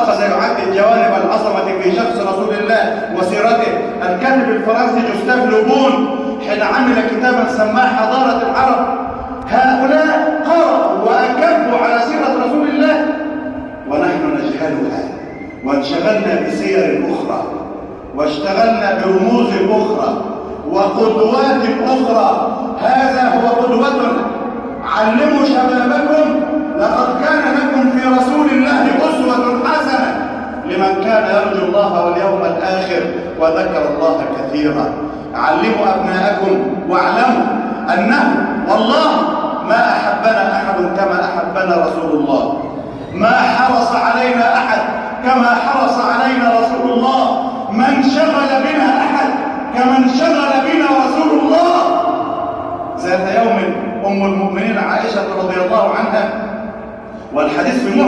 أخذ يعدد جوانب العظمة في شخص رسول الله وسيرته. الكاتب الفرنسي جوستاف لوبون حين عمل كتابا سماه حضارة العرب، هؤلاء قرأوا وأكبوا على سيرة رسول الله ونحن نجهلها، وانشغلنا بسير أخرى، واشتغلنا برموز أخرى وقدوات أخرى. هذا هو قدوتنا. علموا شبابكم، لقد كان لكم في رسول الله أسوة حسنة لمن كان يرجو الله واليوم الآخر وذكر الله كثيرا. علموا أبناءكم واعلموا أنه والله ما أحبنا أحد كما أحبنا رسول الله، ما حرص علينا أحد كما حرص علينا رسول الله، من شغل بنا أحد كمن شغل بنا رسول الله. ذات يوم أم المؤمنين عائشة رضي الله عنها، والحديث في